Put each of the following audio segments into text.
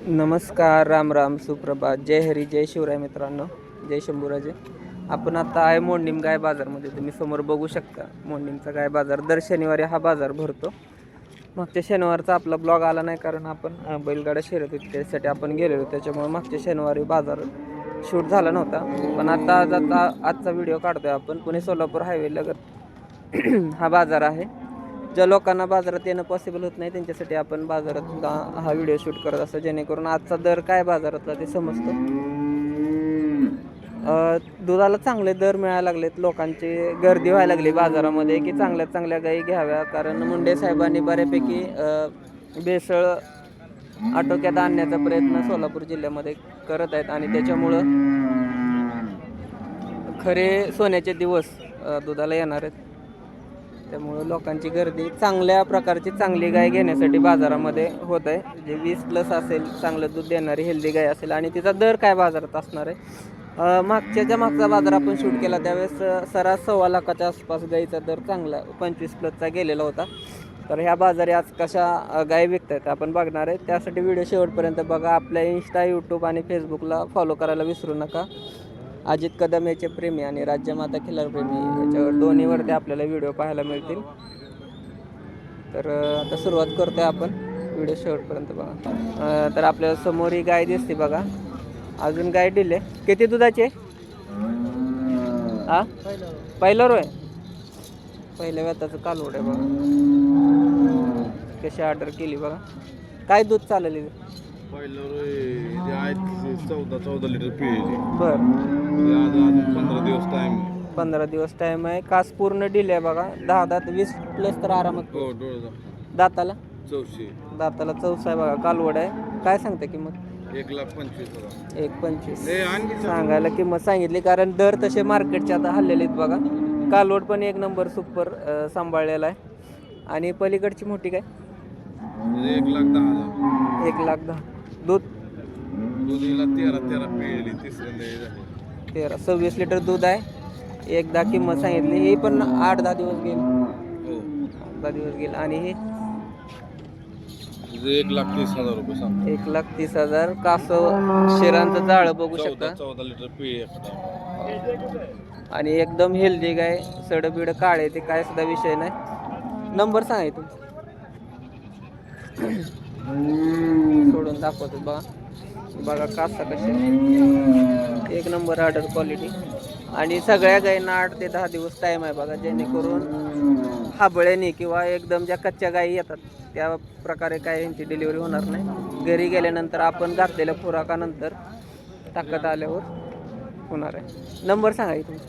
नमस्कार, राम राम, सुप्रभात, जय हरी, जय शिवराय मित्रांनो, जय शंभूराजे. आपण आता आहे मोडणीम गाय बाजारमध्ये. तुम्ही समोर बघू शकता मोडणीमचा गाय बाजार. दर शनिवारी हा बाजार भरतो. मागच्या शनिवारचा आपला ब्लॉग आला नाही कारण आपण बैलगाड्या शर्यत होती त्यासाठी आपण गेलेलो, त्याच्यामुळे मागच्या शनिवारी बाजार शूट झाला नव्हता. पण आजचा व्हिडिओ काढतोय आपण. पुणे सोलापूर हायवे लगत हा बाजार आहे. ज्या लोकांना बाजारात येणं पॉसिबल होत नाही त्यांच्यासाठी आपण बाजारातला हा व्हिडिओ शूट करत असतो, जेणेकरून आजचा दर काय बाजारातला ते समजतं. दुधाला चांगले दर मिळायला लागलेत, लोकांची गर्दी व्हायला लागली बाजारामध्ये की चांगल्या चांगल्या गायी घ्याव्या. कारण मुंडे साहेबांनी बऱ्यापैकी भेसळ आटोक्यात आणण्याचा प्रयत्न सोलापूर जिल्ह्यामध्ये करत आहेत आणि त्याच्यामुळं खरे सोन्याचे दिवस दुधाला येणार आहेत. त्यामुळं लोकांची गर्दी चांगल्या प्रकारची चांगली गाय घेण्यासाठी बाजारामध्ये होत आहे. जे 20+ असेल, चांगलं दूध देणारी हेल्दी गाय असेल आणि तिचा दर काय बाजारात असणार आहे. मागचा बाजार आपण शूट केला त्यावेळेस सरास 1.25 लाखाच्या आसपास गाईचा दर चांगला 25+चा गेलेला होता. तर ह्या बाजारी आज कशा गाय विकत आहेत आपण बघणार आहे. त्यासाठी व्हिडिओ शेवटपर्यंत बघा. आपल्या इंस्टा, यूट्यूब आणि फेसबुकला फॉलो करायला विसरू नका. अजित कदम याचे प्रेमी आणि राज्यमाता खिलार प्रेमी याच्यावर दोन्हीवरती आपल्याला व्हिडिओ पाहायला मिळतील. तर आता सुरुवात करतोय आपण. व्हिडिओ शेवटपर्यंत बघा. तर आपल्या समोर ही गाय दिसते बघा. अजून गाय दिले. किती दुधाचे? हा, पहिलं रोय पहिल्या व्याताचं कालवड आहे बघा. कशी ऑर्डर केली बघा. काय दूध चालले? पहिलं आहेत 14 लिटर पिळेली. बर, अजून 15 दिवस टाइम आहे. 15 दिवस टाइम आहे. कास पूर्ण डिले आहे बघा. 10 20+ तर आरामात. हो, डोळा दाताला 400. दाताला 14 आहे बघा. कालवड आहे. काय सांगते किंमत? 1,25,000. 1,25 सांगायला किंमत सांगितली, कारण दर तसे मार्केटचे आता हल्लेले आहेत बघा. कालवड पण एक नंबर सुपर सांभाळलेला आहे. आणि पलीकडची मोठी काय? 1,10,000. 1,10,000. दूध दुधीला 13 पिळेली. तिसऱ्यांदा 26 लिटर दूध आहे. एकदा किंमत सांगितली. ही पण 8-10 दिवस गेली. हो, 10 दिवस गेले. आणि ही 1,30,000 रुपये सांग. 1,30,000. कासव शिरांचं जाळं बघू शकता. 14 लिटर पिळे. आणि एकदम हेल्दी गाय. सडबीड काळे ते काय सुद्धा विषय नाही. नंबर सांगा तुमचा. सोडून दाखवतो बघा. बघा कासा कशी एक नंबर ऑर्डर क्वालिटी. आणि सगळ्या गायींना 8 ते 10 दिवस टाईम आहे बघा, जेणेकरून हाबळ्याने किंवा एकदम ज्या कच्च्या गायी येतात त्या प्रकारे काय यांची डिलिव्हरी होणार नाही. घरी गेल्यानंतर आपण घातलेल्या खुराकानंतर ताकद आल्यावर होणार आहे. नंबर सांगा की तुमचा.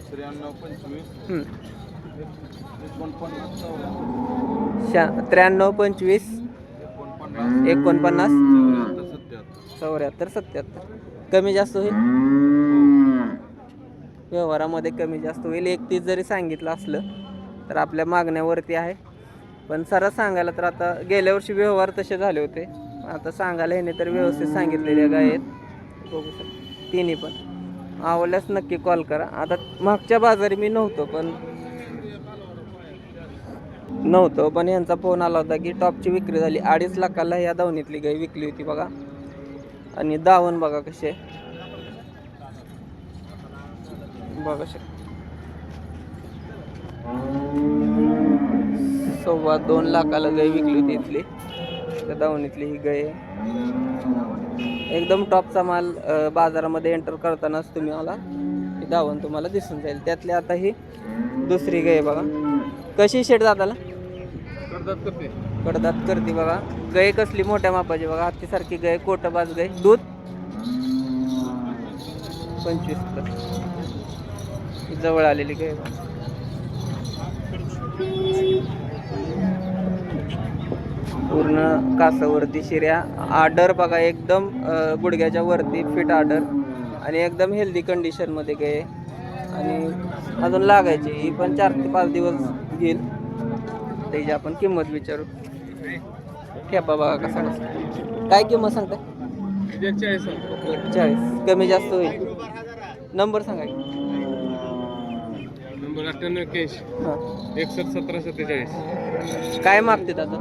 9325 9325 49 74 77. कमी जास्त होईल व्यवहारामध्ये, कमी जास्त होईल. 31 जरी सांगितलं असलं तर आपल्या मागण्यावरती आहे. पण सरस सांगायला तर आता गेल्या वर्षी व्यवहार तसे झाले होते. आता सांगायला ह्याने तर व्यवस्थित सांगितलेल्या गाय आहेत. बघू शकता तिन्ही पण. आवडल्यास नक्की कॉल करा. आता मागच्या बाजारी मी नव्हतो पण यांचा फोन आला होता की टॉपची विक्री झाली. 2.5 लाखाला या दावणीतली गाय विकली होती बघा. आणि दावण बघा कसे बघा शकता. 2.25 लाखाला गाय विकली होती इथली. त्या दावणीतली ही गाय एकदम टॉपचा माल. बाजारामध्ये एंटर करतानाच तुम्ही मला ही दावण तुम्हाला दिसून जाईल. त्यातली आता ही दुसरी गाय बघा. कशी शेट दादाला कडदात करते बघा. गाय कसली मोठ्या मापाची बघा. हत्तीसारखी गाय, कोटबाज गाय. दूध 25+. जवळ आलेली गाय बघा. पूर्ण कासावरती शिऱ्या. आर्डर बघा एकदम गुडघ्याच्या वरती फिट आर्डर आणि एकदम हेल्दी कंडिशनमध्ये गाय. आणि अजून लागायची. ही पण 4 ते 5 दिवस घेईल. त्याची आपण किंमत विचारू. ठेपा बघा कसा काय किंमत सांगता? 1,40. कमी जास्त होईल. नंबर सांगा. नंबर 98 61 17 47. काय मागते आता?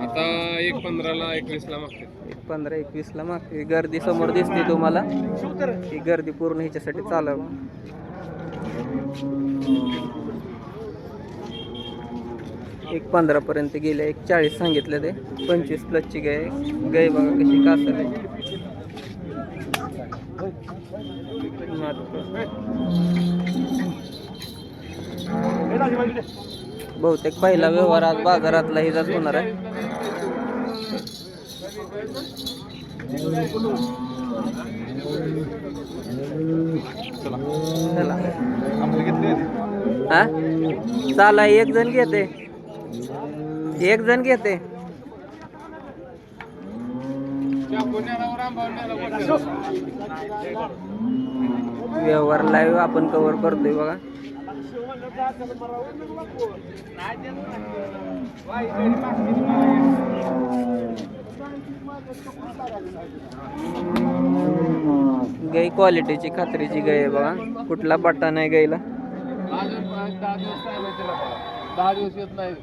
आता 1,15ला 21ला मागते. 15-21 मागते. गर्दी समोर दिसते तुम्हाला, ही गर्दी पूर्ण ह्याच्यासाठी चालावं. 1.15 पर्यंत गेले. 1.40 सांगितलं ते. 25 प्लसची गाय. गाय बघा कशी कासल आहे. बहुतेक पहिला व्यवहार आज बाजारातला हिजाच होणार आहे. चला हा चला, एक जण घेते. व्यवहार लाईव्ह आपण कव्हर करतोय बघा. गाय क्वालिटीची खात्रीची गाय आहे बघा. कुठला पट्टा नाही गायला. 10 दिवस येत नाही.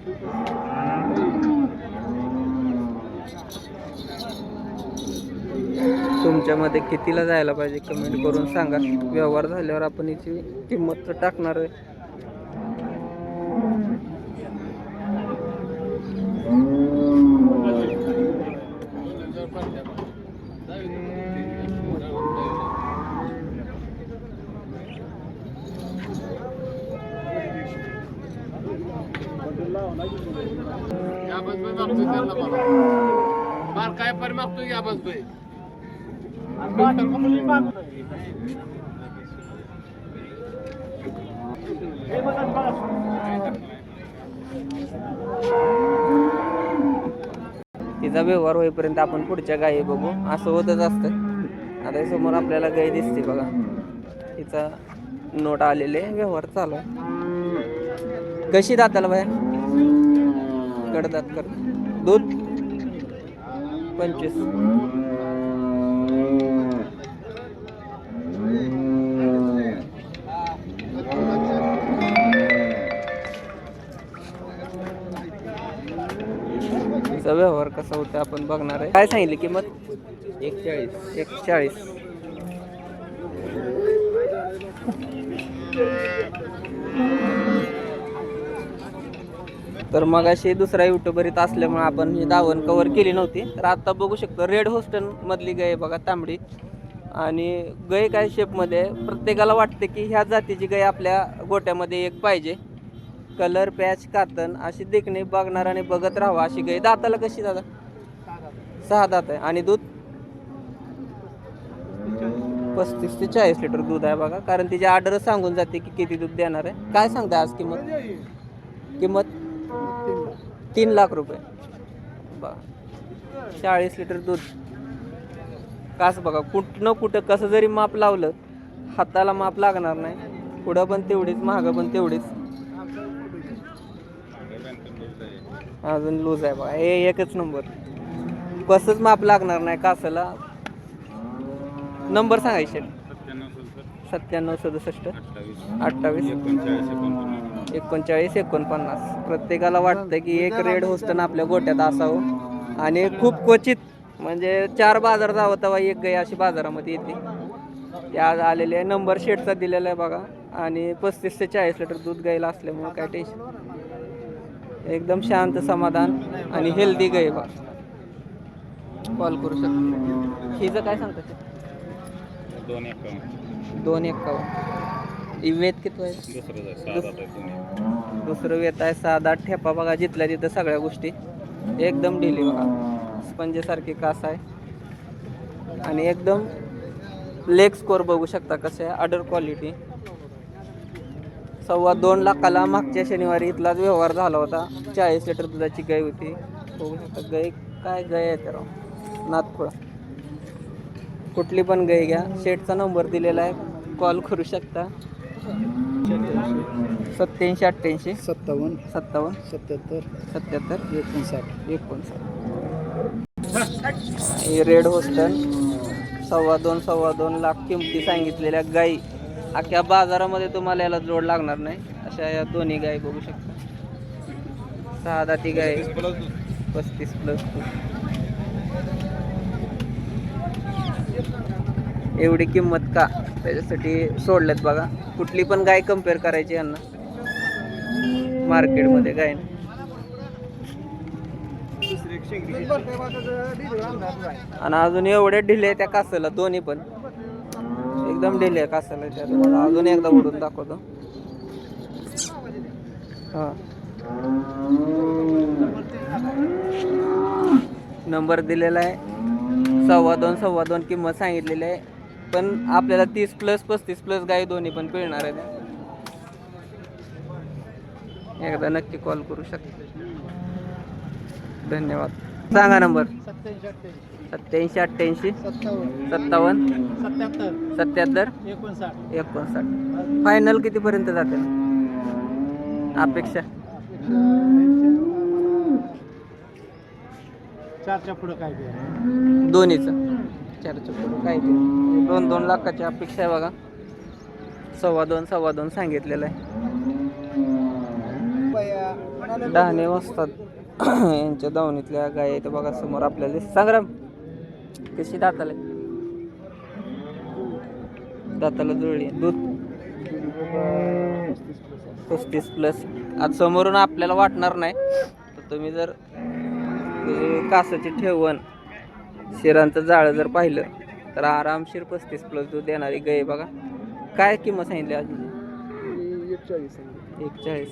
तुमच्यामध्ये कितीला जायला पाहिजे कमेंट करून सांगा. व्यवहार झाल्यावर आपण याची किंमत टाकणार आहे. काय पर मागतो या बस भाई. तिचा व्यवहार होईपर्यंत आपण पुढच्या गायी बघू. असं होतच असतं. आता समोर आपल्याला गाय दिसते बघा. तिचा नोट आलेले, व्यवहार चालू आहे. कशी दाताला बाया? कडदात कर. दूध 25. तिचा व्यवहार कसा होता आपण बघणार आहे. काय सांगितली किंमत? 140. तर मग अशी दुसरा युट्यूबर इथं असल्यामुळे आपण ही दावण कव्हर केली नव्हती. तर आता बघू शकतो रेड होस्टन मधली गाय बघा, तांबडी. आणि गाय काय शेपमध्ये प्रत्येकाला वाटते की ह्या जातीची गाय आपल्या गोट्यामध्ये एक पाहिजे. कलर, पॅच, कातन अशी देखणे बघणार आणि बघत राहावं अशी गाय. दाताला कशी दादा? 6 दात आहे. आणि दूध 35 ते 40 लिटर दूध आहे बघा. कारण तिची ऑर्डर सांगून जाते की किती दूध देणार आहे. काय सांगताय आज किंमत? 3 लाख रुपये. 40 लिटर दूध. कास बघा, कुठं कुठं कसं जरी माप लावलं हाताला माप लागणार नाही. पुढं पण तेवढीच, मागं पण तेवढीच. अजून लूज आहे बघा. हे एकच नंबर. कसंच माप लागणार नाही कासाला. नंबर सांगायचे. 97 67 28 39 49. प्रत्येकाला वाटतं की एक रेड होस्टन आपल्या गोट्यात असावं. आणि खूप क्वचित म्हणजे 4 बाजार जावं तेव्हा एक गाय अशी बाजारामध्ये येते. त्या आलेले नंबर शेटचा दिलेला आहे बघा. आणि 35 ते 40 लिटर दूध गायला असल्यामुळे काय टेन्शन. एकदम शांत, समाधान आणि हेल्दी गाय बघा. कॉल करू शकतो. हिचं काय सांगतात? 251. वेत किती आहे? दुसरं वेत आहे. 7-8 ठेपा बघा. जिथल्या तिथं सगळ्या गोष्टी एकदम ढिली बघा. स्पंजेसारखी कास आहे. आणि एकदम लेग स्कोर बघू शकता कसं आहे. Order quality. 2.25 लाखाला मागच्या शनिवारी इथलाच व्यवहार झाला होता. 40 लिटर दुधाची गाय होती. बघू शकता गाय. काय गाय आहे तर नाथखोळा. कुठली पण गाय घ्या. शेटचा नंबर दिलेला आहे, कॉल करू शकता. 87 88 57 77 77 59. हे रेड होस्टन 2.25 लाख किमती सांगितलेल्या गाई. अख्ख्या बाजारामध्ये तुम्हाला याला जोड लागणार नाही. अशा या दोन्ही गाय बघू शकता. 6 दाती गाय, 35 प्लस. एवढी किंमत का त्याच्यासाठी सोडलेत बघा. कुठली पण गाय कम्पेअर करायची यांना मार्केटमध्ये गाय. आणि अजून एवढे ढिले त्या कासाला दोन्ही पण एकदम ढिले कासाला. त्या तुम्हाला अजून एकदा उडून दाखवतो. हा नंबर दिलेला आहे. 2.25 किंमत सांगितलेली आहे. पण आपल्याला 30+ 35+ गाय दोन्ही पण पिळणार आहे. एकदा नक्की कॉल करू शकता. धन्यवाद. सांगा नंबर. 87 88 57 77 59. फायनल कितीपर्यंत जाते अपेक्षा? 4च्या पुढं काय दोन्हीचं 4च्या पुढं काय ते 2-2 लाखाची अपेक्षा आहे बघा. 2.25 सांगितलेलं आहे. डहाणे वस्तात यांच्या दावणीतल्या गाय आहेत बघा समोर आपल्याला. संग्राम कशी दाताला जुळली. दूध 35+. आज समोरून आपल्याला वाटणार नाही. तर तुम्ही जर कासाची ठेवण शिरांचं जाळं जर पाहिलं तर आरामशीर 35+ दूध देणारी गाय बघा. काय किंमत सांगितली आज? 41.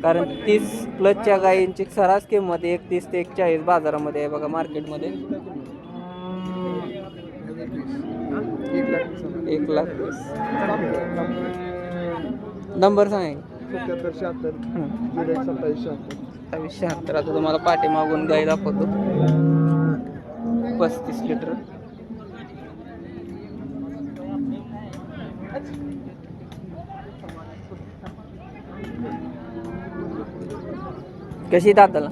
कारण 30+ गायींची सरास किंमत 31 ते 41 बाजारामध्ये आहे बघा मार्केटमध्ये. 1,20,000. नंबर सांग. 2776. आता तुम्हाला पाठीमागून गाय दाखवतो. 35 लिटर. कशी दाताला?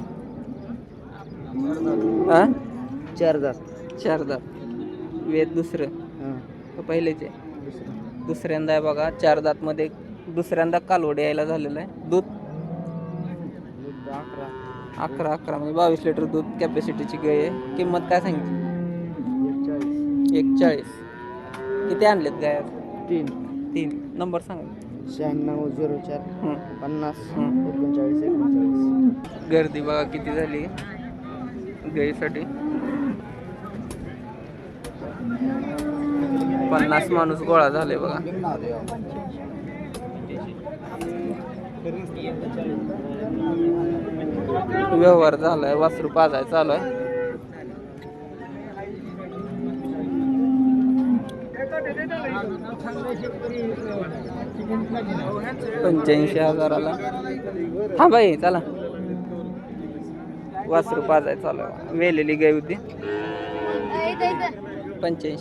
4 दात. वेद दुसरं पहिलेचे दुसऱ्यांदा आहे बघा. 4 दात मध्ये दुसऱ्यांदा कालवड यायला झालेलं आहे. दूध 11 म्हणजे 22 लिटर दूध कॅपॅसिटीची गाय आहे. किंमत काय सांगितली? 41. किती आणलेत गाय? 3. नंबर सांगा. 9604 50 39 39. गर्दी बघा किती झाली गायीसाठी. 50 माणूस गोळा झाले बघा. व्यवहार झालाय. वासरू पाजाय चालू आहे. 85,000ला. हा बाई चला. वासरू पाजाय चालू आहे. वेलेली गाय होती. 85.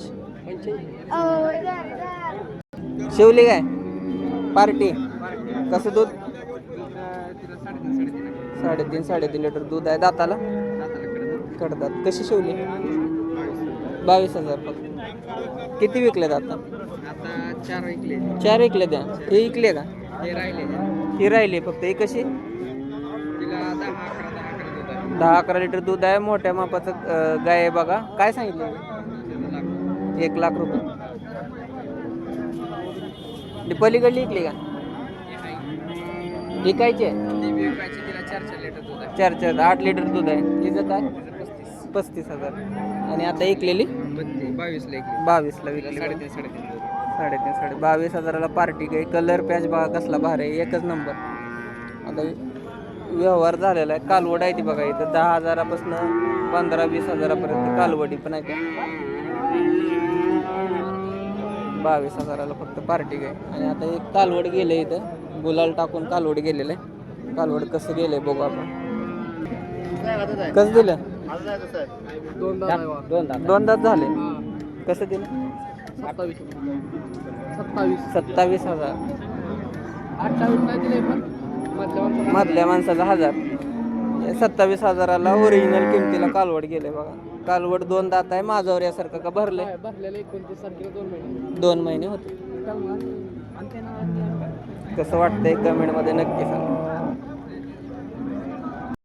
शिवली काय पार्टी? कसं दूध? 3.5 लिटर दूध आहे. दाताला कडतात. कशी शिवली? 22,000 फक्त. किती विकले आता? 4 विकले. द्या हे विकले का? ही राहिली फक्त. ही कशी? 10-11 लिटर दूध आहे. मोठ्या मापाचं गाय आहे बघा. काय सांगितलं? 1,00,000 रुपये. पलीकडली विकली का? विकायचे? 4 8 लिटर दूध आहे. हिचं काय? 35,000. आणि आता विकलेली 22ला विकली. 3.5 22,000ला पार्टी गाय. कलर पॅच बघा कसला भारी आहे. एकच नंबर. आता व्यवहार झालेला आहे. कालवड आहे ती बघा इथं. 10,000पासून 15-20 हजारापर्यंत कालवडी पण आहे. 22,000ला फक्त पार्टी गाय. आणि आता एक कालवड गेले इथं. गुलाल टाकून कालवड गेलेलं आहे. कालवड कसं गेलंय बघू आपण. कसं दिलं? 2 दात झाले. कसं दिलं? 27,000. मधल्या माणसाचा 1000. 27,000ला ओरिजिनल किमतीला कालवड गेले बघा. कालवड 2 दात आहे. माझ्यावर यासारखं का भरले? 2 महिने होते. कसं वाटतंय कमेंटमध्ये नक्की सांगा.